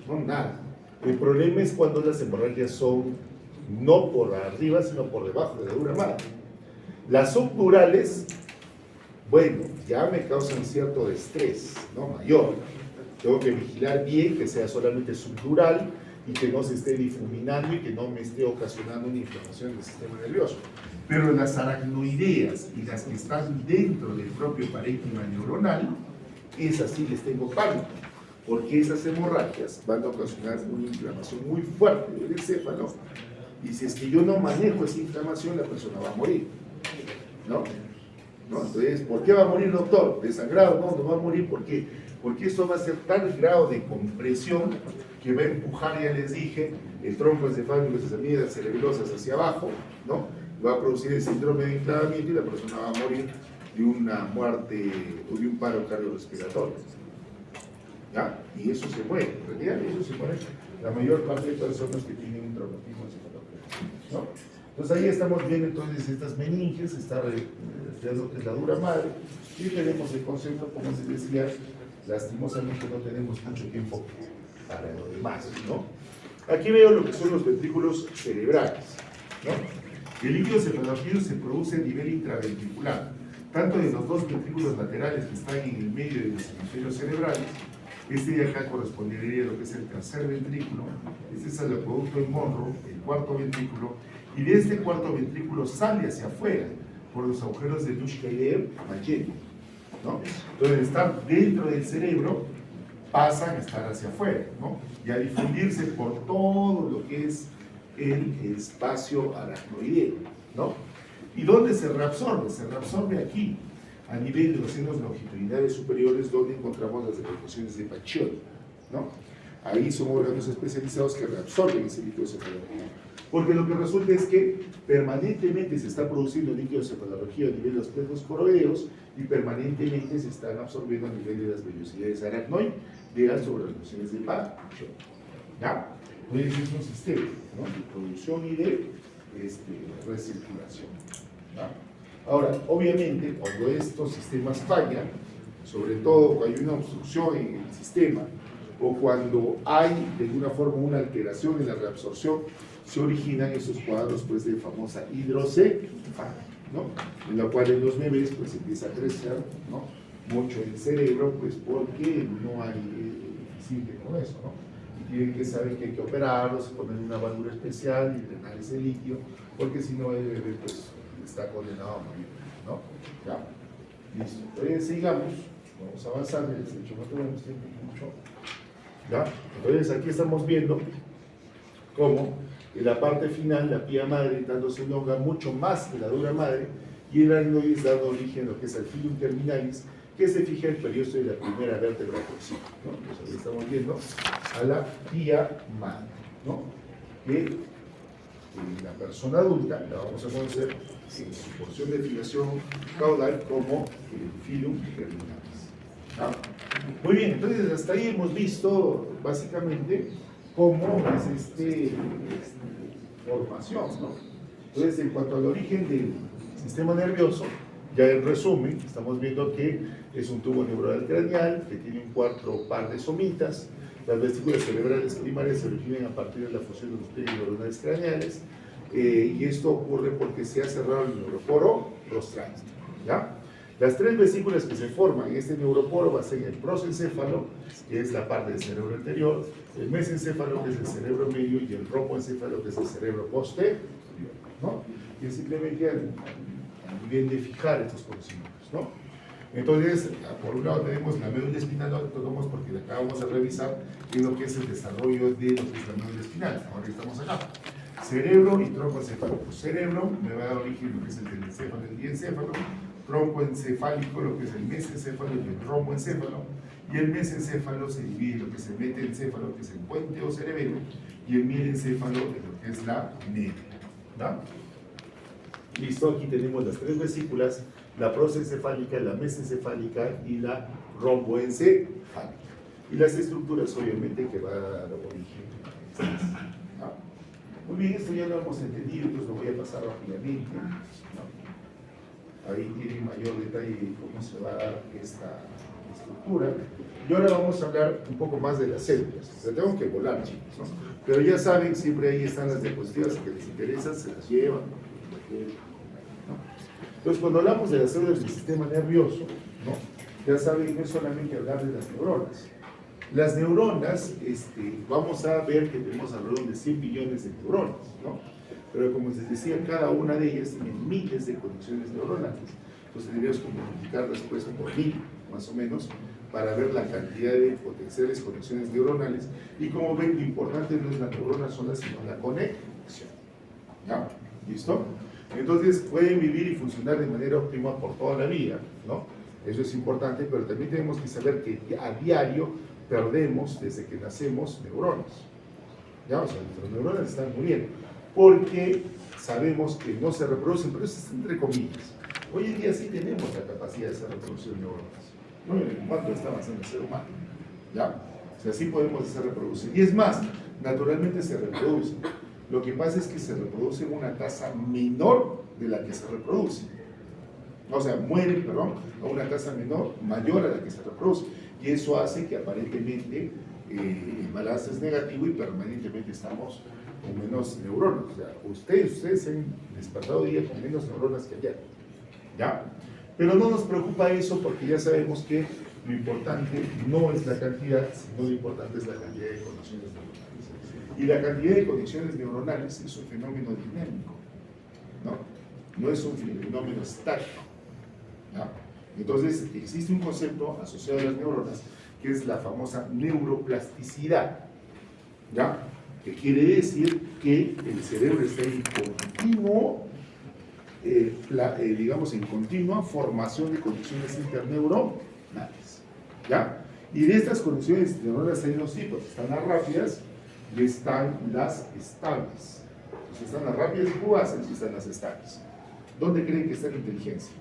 no, nada. El problema es cuando las hemorragias son no por arriba, sino por debajo de la dura madre. Las subdurales, bueno, ya me causan cierto estrés, ¿no? Mayor. Tengo que vigilar bien que sea solamente subdural y que no se esté difuminando y que no me esté ocasionando una inflamación del sistema nervioso. Pero las aracnoideas y las que están dentro del propio parénquima neuronal, esas sí les tengo pánico, porque esas hemorragias van a ocasionar una inflamación muy fuerte del encéfalo, y si es que yo no manejo esa inflamación, la persona va a morir, ¿no? Entonces, ¿por qué va a morir, doctor? ¿Desangrado? No, no va a morir porque esto va a ser tal grado de compresión que va a empujar, ya les dije, el tronco encefálico, las avenidas cerebrosas hacia abajo, ¿no? Va a producir el síndrome de inflamamiento y la persona va a morir de una muerte o de un paro cardiorrespiratorio. ¿Ya? Y eso se muere, en realidad eso se muere la mayor parte de personas que tienen un traumatismo encefalocraniano, ¿no? Entonces ahí estamos viendo entonces estas meninges, está lo que es la dura madre, y tenemos el concepto, como se decía, lastimosamente no tenemos mucho tiempo para lo demás, ¿no? Aquí veo lo que son los ventrículos cerebrales, ¿no? El líquido cefalorraquídeo se produce a nivel intraventricular, tanto de los dos ventrículos laterales que están en el medio de los hemisferios cerebrales. Este de acá correspondería a lo que es el tercer ventrículo, este es el acueducto de Monroe, el cuarto ventrículo, y de este cuarto ventrículo sale hacia afuera por los agujeros de Luschkeider-Mayen, ¿no? Entonces, estar dentro del cerebro pasan a estar hacia afuera, ¿no? Y a difundirse por todo lo que es el espacio aracnoideo, ¿no? ¿Y dónde se reabsorbe? Se reabsorbe aquí, a nivel de los senos longitudinales superiores, donde encontramos las deposiciones de Pachioli, ¿no? Ahí son órganos especializados que reabsorben ese líquido cefalorraquídeo. Porque lo que resulta es que permanentemente se está produciendo líquido cefalorraquídeo a nivel de los plexos coroideos y permanentemente se están absorbiendo a nivel de las vellosidades aracnoideas sobre las lesiones de Pachioli, ¿ya? Entonces es un sistema, ¿no?, de producción y de recirculación, ¿ya? Ahora, obviamente, cuando estos sistemas fallan, sobre todo cuando hay una obstrucción en el sistema o cuando hay de alguna forma una alteración en la reabsorción, se originan esos cuadros pues, de famosa hidrocefalia, ¿no? En la cual en los bebés pues, empieza a crecer, ¿no?, mucho el cerebro, pues porque no hay eficiente con eso, ¿no? Y tienen que saber que hay que operarlos, poner una válvula especial y drenar ese líquido, porque si no el bebé pues, está condenado a morir, ¿no? ¿Ya? Listo. Entonces sigamos, vamos avanzando, de hecho no tenemos tiempo mucho, ¿ya? Entonces aquí estamos viendo cómo en la parte final la pía madre dándose un elonga mucho más que la dura madre y el aracnoides dando origen a lo que es el filum terminalis, que se fija el periodo de la primera vértebra porcina, ¿no? Entonces ahí estamos viendo a la pía madre, ¿no? Que en la persona adulta la vamos a conocer en su porción de filiación caudal como el filum terminalis, ¿no? Muy bien, entonces hasta ahí hemos visto básicamente cómo es formación, ¿no? Entonces, en cuanto al origen del sistema nervioso, ya en resumen, estamos viendo que es un tubo neuronal craneal que tiene un cuarto par de somitas. Las vesículas cerebrales primarias se originan a partir de la fusión de los pliegues neuronales craneales, y esto ocurre porque se ha cerrado el neuroporo rostral, ¿ya? Las tres vesículas que se forman en este neuroporo va a ser el prosencéfalo, que es la parte del cerebro anterior, el mesencéfalo, que es el cerebro medio, y el romboencéfalo, que es el cerebro posterior, ¿no? Y es simplemente a nivel de fijar estos conocimientos, ¿no? Entonces, por un lado tenemos la médula espinal, no tocamos porque acá vamos a revisar qué es lo que es el desarrollo de lo que es la médula espinal. Ahora estamos acá. Cerebro y troncoencefálico. Cerebro me va a dar origen lo que es el telencéfalo y el diencéfalo. Tronco encefálico, lo que es el mesencéfalo y el romboencéfalo. Y el mesencéfalo se divide en lo que es el metencéfalo, que es el puente o cerebelo, y el mielencéfalo, en lo que es la médula, ¿no? Listo, aquí tenemos las tres vesículas, la prosencefálica, la mesencefálica y la romboencefálica. Y las estructuras, obviamente, que va a dar origen a estas, ¿no? Muy bien, esto ya lo hemos entendido, entonces lo voy a pasar rápidamente, ¿no? Ahí tiene mayor detalle de cómo se va a dar esta estructura. Y ahora vamos a hablar un poco más de las células. O sea, tengo que volar, chicos, ¿no? Pero ya saben, siempre ahí están las diapositivas que les interesan, se las llevan, ¿no? Entonces, cuando hablamos de las células del sistema nervioso, ¿no? Ya saben, no es solamente hablar de las neuronas. Las neuronas, vamos a ver que tenemos alrededor de 100 billones de neuronas, ¿no? Pero como les decía, cada una de ellas tiene miles de conexiones neuronales. Entonces tendríamos que multiplicarlas pues por 1000, más o menos, para ver la cantidad de potenciales conexiones neuronales. Y como ven, lo importante no es la neurona sola, sino la conexión. ¿Ya? ¿Listo? Entonces pueden vivir y funcionar de manera óptima por toda la vida, ¿no? Eso es importante, pero también tenemos que saber que a diario perdemos, desde que nacemos, neuronas. ¿Ya? O sea, nuestras neuronas están muriendo, porque sabemos que no se reproducen, pero eso es entre comillas. Hoy en día sí tenemos la capacidad de hacer reproducción de neuronas, ¿no? En cuanto está avanzando el ser humano. ¿Ya? O sea, sí podemos hacer reproducir. Y es más, naturalmente se reproducen. Lo que pasa es que se reproduce en una tasa menor de la que se reproduce. O sea, mueren, perdón, a una tasa mayor a la que se reproduce. Y eso hace que aparentemente el balance es negativo y permanentemente estamos con menos neuronas. O sea, ustedes se han despertado hoy día con menos neuronas que ayer. ¿Ya? Pero no nos preocupa eso porque ya sabemos que lo importante no es la cantidad, sino lo importante es la cantidad de conexiones neuronales. Y la cantidad de conexiones neuronales es un fenómeno dinámico, ¿no? No es un fenómeno estático. ¿Ya? Entonces, existe un concepto asociado a las neuronas que es la famosa neuroplasticidad, ¿ya? Que quiere decir que el cerebro está en continuo, digamos, en continua formación de conexiones interneuronales, ¿ya? Y de estas conexiones neuronales hay dos tipos, están las rápidas y están las estables. Entonces, están las rápidas y fugaces y están las estables. ¿Dónde creen que está la inteligencia?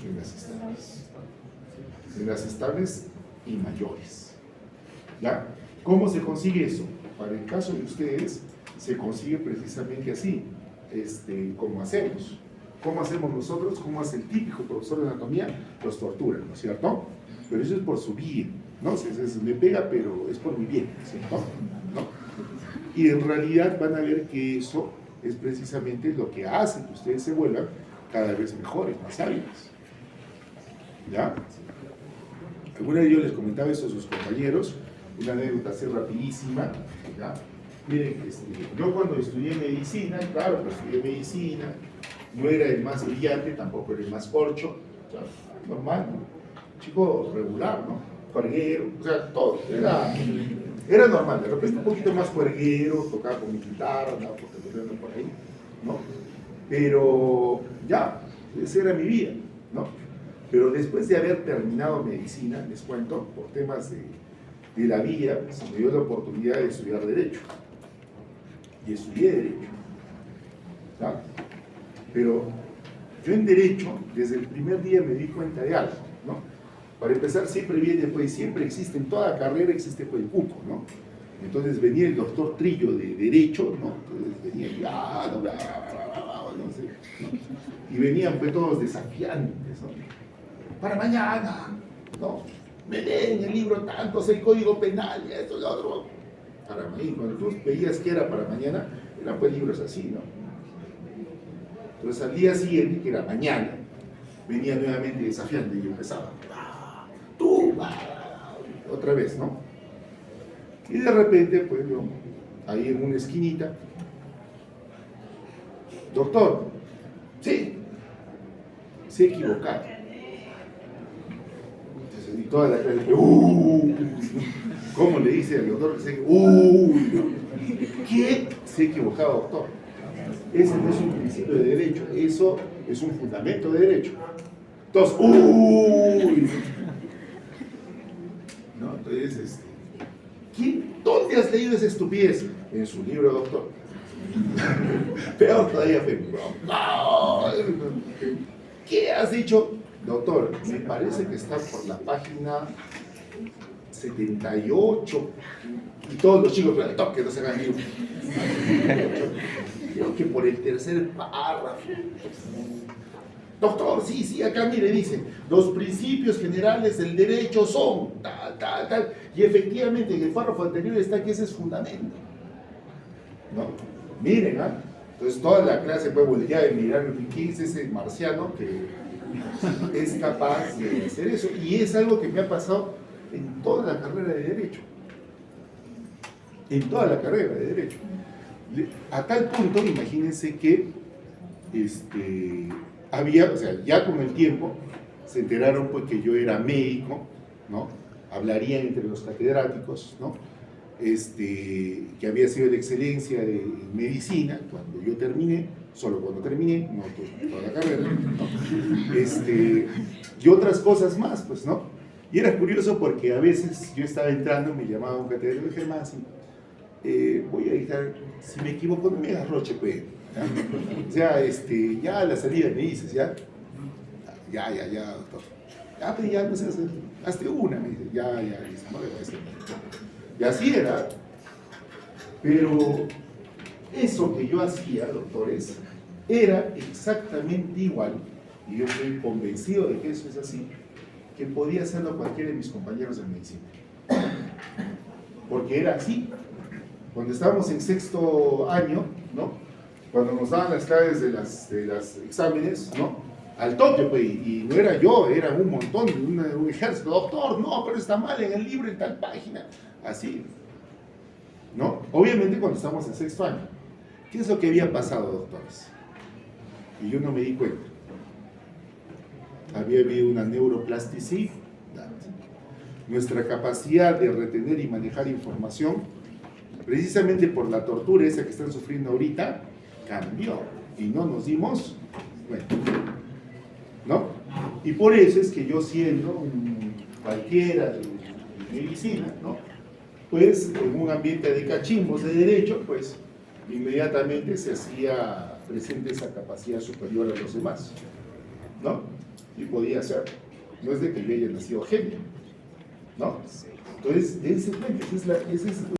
En las estables. En las estables y mayores. ¿Ya? ¿Cómo se consigue eso? Para el caso de ustedes, se consigue precisamente así, como hacemos. ¿Cómo hacemos nosotros? ¿Cómo hace el típico profesor de anatomía? Los torturan, ¿no es cierto? Pero eso es por su bien, ¿no? Me pega, pero es por mi bien, ¿cierto? ¿No? Y en realidad van a ver que eso es precisamente lo que hace que ustedes se vuelvan cada vez mejores, más hábiles. ¿Ya? Alguna vez yo les comentaba eso a sus compañeros, una anécdota así rapidísima, ¿ya? Miren, yo cuando estudié medicina, claro, pues estudié medicina, no era el más brillante, tampoco era el más corcho, o sea, normal, ¿no? Chico regular, ¿no? Cuerguero, o sea, todo, era normal, de repente un poquito más cuerguero, tocaba con mi guitarra, andaba por ahí, ¿no? Pero ya, esa era mi vida, ¿no? Pero después de haber terminado medicina, les cuento, por temas de la vida, se me dio la oportunidad de estudiar Derecho. Y estudié Derecho. ¿Ya? Pero yo en Derecho, desde el primer día me di cuenta de algo, ¿no? Para empezar, siempre viene, pues, siempre existe, en toda carrera existe, pues, el cuco, ¿no? Entonces venía el doctor Trillo de Derecho, ¿no? Entonces venía no sé, ¿no? Y venían, pues, todos desafiantes, ¿no? Para mañana, ¿no? Me leen el libro tantos, el Código Penal, y esto y lo otro. Para mañana, cuando tú veías que era para mañana, eran pues libros así, ¿no? Entonces al día siguiente, que era mañana, venía nuevamente desafiante y yo empezaba, tú, otra vez, ¿no? Y de repente, pues yo, ahí en una esquinita, doctor, sí, se ha equivocado. Y toda la clase, ¿cómo le dice al doctor que se ¿qué? Se ha equivocado, doctor. Ese no es un principio de derecho, eso es un fundamento de derecho. Entonces, ¿no? Entonces, ¿dónde has leído esa estupidez? En su libro, doctor. Peor todavía, ¿qué has dicho? Doctor, me parece que está por la página 78 y todos los chicos, pero que no se hagan libros. Creo que por el tercer párrafo. Doctor, sí, acá mire, dice, los principios generales del derecho son tal, y efectivamente en el párrafo anterior está que ese es fundamento, ¿no? Miren, ¿ah? Entonces toda la clase puede voltear y mirar quién es ese marciano que es capaz de hacer eso, y es algo que me ha pasado en toda la carrera de Derecho, a tal punto, imagínense que había, o sea, ya con el tiempo se enteraron pues que yo era médico, ¿no? Hablarían entre los catedráticos, ¿no? Que había sido de excelencia de medicina cuando yo terminé, solo cuando terminé, no toda la carrera, ¿no? Y otras cosas más, pues, ¿no? Y era curioso porque a veces yo estaba entrando, me llamaba un catedrático de Germán, voy a editar, si me equivoco, no me hagas roche, pues. O sea, ya a la salida me dices, ya, doctor. Pues ya, no sé, hazte una, me dice, listo, no le voy a hacer. Y así era. Pero eso que yo hacía, doctores, era exactamente igual, y yo estoy convencido de que eso es así, que podía hacerlo cualquiera de mis compañeros de medicina. Porque era así. Cuando estábamos en sexto año, ¿no? Cuando nos daban las claves de las exámenes, ¿no? Al toque, pues, y no era yo, era un montón, un ejército. Doctor, no, pero está mal en el libro, en tal página. Así, ¿no? Obviamente cuando estamos en sexto año. ¿Qué es lo que había pasado, doctores? Y yo no me di cuenta. Había habido una neuroplasticidad. Nuestra capacidad de retener y manejar información, precisamente por la tortura esa que están sufriendo ahorita, cambió. Y no nos dimos cuenta, ¿no? Y por eso es que yo, siendo cualquiera de medicina, ¿no? Pues en un ambiente de cachimbos de derecho, pues inmediatamente se hacía presente esa capacidad superior a los demás, ¿no? Y podía ser. No es de que yo haya nacido genio, ¿no? Entonces, dense cuenta, esa es